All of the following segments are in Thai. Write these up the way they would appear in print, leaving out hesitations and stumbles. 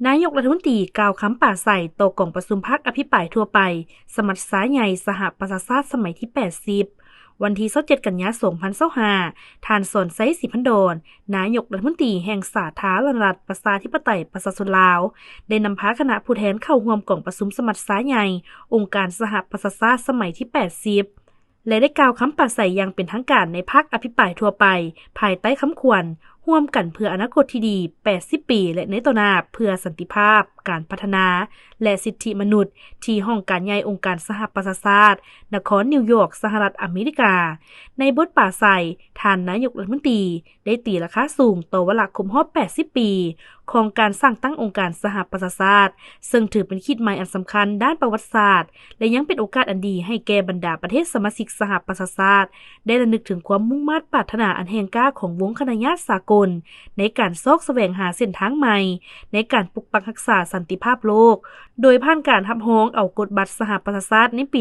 นายกรัฐมนตรีกล่าวคำปราศัยต่อกองประชุมพรรคอภิปรายทั่วไปสมัชชาใหญ่สหประชาชาติสมัยที่80วันที่27กันยายน2025ท่านสอนไซศรีพันดรนายกรัฐมนตรีแห่งสาธารณรัฐประชาธิปไตยประชาชนลาวได้นำพาคณะผู้แทนเข้าร่วมกองประชุมสมัชชาใหญ่องค์การสหประชาชาติสมัยที่80และได้กล่าวคำปราศัยอย่างเป็นทางการในภาคอภิปรายทั่วไปภายใต้คำควรร่วมกันเพื่ออนาคตที่ดี80ปีและในต่อหน้าเพื่อสันติภาพการพัฒนาและสิทธิมนุษย์ที่ห้องการใหญ่องค์การสหประชาชาตินครนิวยอร์กสหรัฐอเมริกาในบทปราศัยท่านนายกรัฐมนตรีได้ตีราคาสูงต่อวาระครบรอบ80ปีของการสร้างตั้งองค์การสหประชาชาติซึ่งถือเป็นขีดหมายอันสำคัญด้านประวัติศาสตร์และยังเป็นโอกาสอันดีให้แก่บรรดาประเทศสมาชิกสหประชาชาติได้ระลึกถึงความมุ่งมั่นปรารถนาอันแห่งกล้าของวงคณะญาติสากลในการซอกแสวงหาเส้นทางใหม่ในการปกปักรักษาสันติภาพโลกโดยผ่านการรับรองเอากฎบัตรสหประชาชาติในปี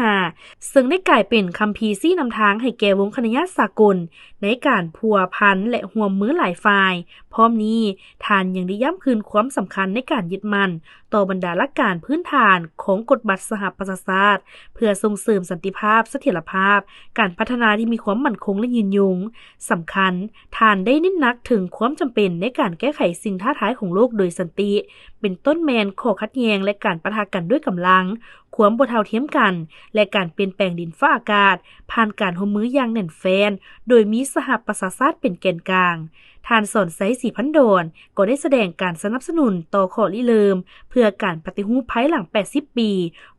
1945 ซึ่งได้กลายเป็นคัมภีร์ชี้นำทางให้แก่วงคณะญาติสากลในการพัวพันและร่วมมือหลายฝ่ายพร้อมนี้ท่านยังได้ย้ำคืนความสำคัญในการยึดมั่นต่อบรรดาหลักการพื้นฐานของกฎบัตรสหประชาชาติเพื่อส่งเสริมสันติภาพเสถียรภาพการพัฒนาที่มีความมั่นคงและยืนยงสำคัญท่านได้เน้นหนักถึงความจำเป็นในการแก้ไขสิ่งท้าทายของโลกโดยสันติเป็นต้นแมนข้อขัดแย้งและการปะทะกันด้วยกำลังความบ่เท่าเทียมกันและการเปลี่ยนแปลงดินฟ้าอากาศผ่านการร่วมมืออย่างแน่นแฟ้นโดยมีสหประชาชาติเป็นแกนกลางท่านสอนไซศรีพันดรก็ได้แสดงการสนับสนุนต่อข้อริเริ่มเพื่อการปฏิรูปภายหลัง80ปี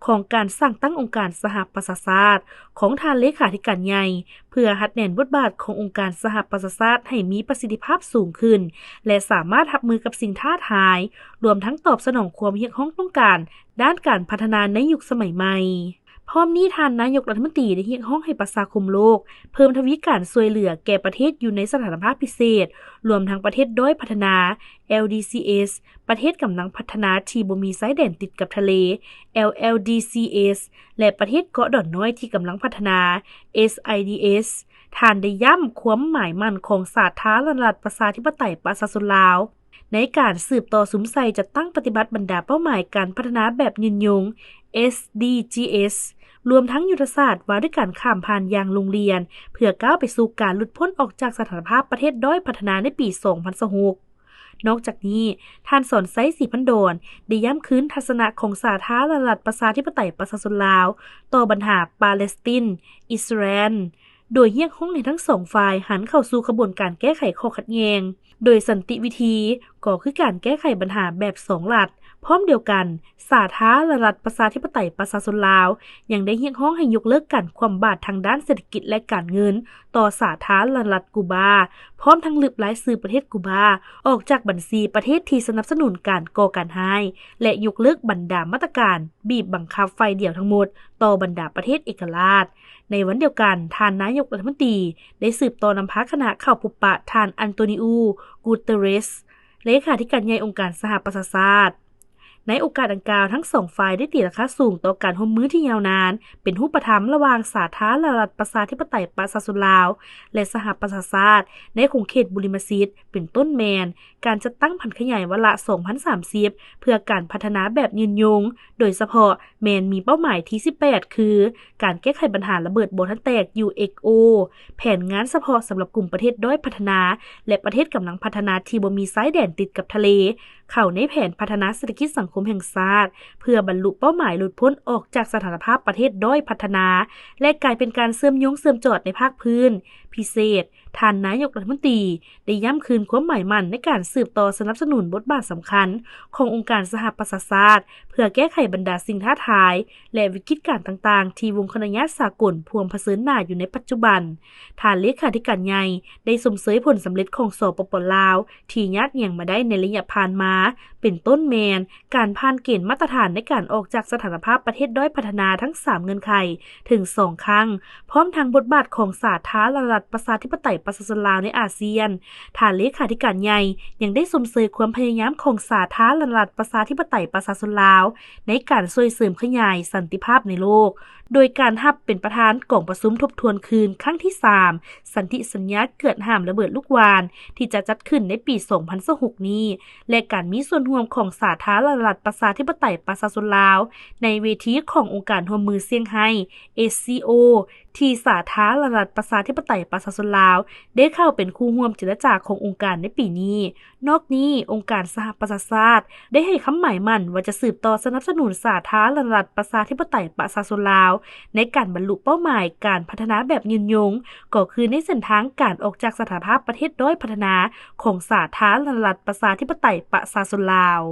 ของการสร้างตั้งองค์การสหประชาชาติของท่านเลขาธิการใหญ่เพื่อหัดแน่นบทบาทขององค์การสหประชาชาติให้มีประสิทธิภาพสูงขึ้นและสามารถรับมือกับสิ่งท้าทายรวมทั้งตอบสนองความเรียกร้องต้องการด้านการพัฒนาในยุคสมัยใหม่พร้อมนี้ท่านนายกรัฐมนตรีได้เรียกร้องให้ประชาคมโลกเพิ่มทวีการช่วยเหลือแก่ประเทศอยู่ในสถานภาพพิเศษรวมทั้งประเทศด้อยพัฒนา LDCs ประเทศกำลังพัฒนาที่บ่มีชายแดนติดกับทะเล LLDCs และประเทศเกาะดอนน้อยที่กำลังพัฒนา SIDS ท่านได้ย้ำความหมายมั่นของสาธารณรัฐประชาธิปไตยประชาชนลาวในการสืบต่อสุมใส่จัดตั้งปฏิบัติบรรดาเป้าหมายการพัฒนาแบบยืนยง SDGs รวมทั้งยุทธศาสตร์ว่าด้วยการข้ามผ่านอย่างโรงเรียนเพื่อก้าวไปสู่การหลุดพ้นออกจากสถานภาพประเทศด้อยพัฒนาในปี 2026 นอกจากนี้ท่านสอนไซศรีพันดรได้ย้ำคืนทัศนะของสาธารณรัฐประชาธิปไตยประชาชนลาวต่อปัญหาปาเลสไตน์อิสราเอลโดยเรียกร้องให้ทั้งสองฝ่ายหันเข้าสู่กระบวนการแก้ไขข้อขัดแย้งโดยสันติวิธีก็คือการแก้ไขปัญหาแบบ2รัฐพร้อมเดียวกันสาธารณรัฐประชาธิปไตยประชาชนลาวยังได้เรียกร้องให้ยกเลิกการคว่ำบาตรทางด้านเศรษฐกิจและการเงินต่อสาธารณรัฐกูบาพร้อมทั้งลบรายชื่อประเทศกูบาออกจากบัญชีประเทศที่สนับสนุนการก่อการร้ายและยกเลิกบรรดามาตรการบีบบังคับฝ่ายเดียวทั้งหมดต่อบรรดาประเทศเอกราชในวันเดียวกันท่านนายกรัฐมนตรีได้สืบต่อนำพาคณะเข้าพบปะท่านอันโตนิโอ กูเตเรสเลขาธิการใหญ่องค์การสหประชาชาติในโอกาสดังกล่าวทั้งสองฝ่ายได้ตีราคาสูงต่อการร่วมมือที่ยาวนานเป็นรูปธรรมระหว่างสาธารณรัฐประชาธิปไตยประชาชนลาวและสหประชาชาติในคงเขตบุริมสิทธิ์เป็นต้นแมนการจัดตั้งผันขยายวาระ 2030 เพื่อการพัฒนาแบบยืนยงโดยเฉพาะแมนมีเป้าหมายที่ 18 คือการแก้ไขปัญหาระเบิดบ่ทันแตก UXO แผนงานเฉพาะสำหรับกลุ่มประเทศด้อยพัฒนาและประเทศกำลังพัฒนาที่บ่มีชายแดนติดกับทะเลเข้าในแผนพัฒนาเศรษฐกิจสังคมแห่งชาติเพื่อบรรลุเป้าหมายหลุดพ้นออกจากสถานภาพประเทศด้อยพัฒนาและกลายเป็นการเชื่อมโยงเชื่อมจอดในภาคพื้นพิเศษท่านนายกรัฐมนตรีได้ย้ำคืนความหมายมั่นในการสืบต่อสนับสนุนบทบาทสำคัญขององค์การสหประชาชาติเพื่อแก้ไขบรรดาสิ่งท้าทายและวิกฤตการณ์ต่างๆที่วงคณะญาติสากลพวงเผชิญหน้าอยู่ในปัจจุบันท่านเลขาธิการใหญ่ได้สมเสยผลสำเร็จของสปป.ลาวที่ญาติเหี่ยงมาได้ในระยะผ่านมาเป็นต้นแมนการผ่านเกณฑ์มาตรฐานในการออกจากสถานภาพประเทศด้อยพัฒนาทั้ง3เงื่อนไขถึง2ครั้งพร้อมทั้งบทบาทของสาธารณรัฐประชาธิปไตยประชาชนลาวในอาเซียนท่านเลขาธิการใหญ่ยังได้สมเสยความพยายามของสาธารณรัฐประชาธิปไตยประชาชนลาวในการช่วยเสริมขยายสันติภาพในโลก โดยการรับเป็นประธานกองประชุมทบทวนคืนครั้งที่ 3 สันติสัญญาเกิดห้ามระเบิดลูกวานที่จะจัดขึ้นในปี 2026 นี้และการมีส่วนร่วมของสาธารณรัฐประชาธิปไตยประชาชนลาวในเวทีขององค์การร่วมมือเซี่ยงไฮ้ ACO ที่สาธารณรัฐประชาธิปไตยประชาชนลาวได้เข้าเป็นคู่ร่วมเจรจาขององค์การในปีนี้นอกนี้องค์การสหประชาชาติได้ให้คำหมายมั่นว่าจะสืบต่อสนับสนุนสาธารณรัฐประชาธิปไตยประชาชนลาวในการบรรลุเป้าหมายการพัฒนาแบบยืนยงก็คือในเส้นทางการออกจากสถานะประเทศด้อยพัฒนาของสาธารณรัฐประชาธิปไตยประชาชนลาว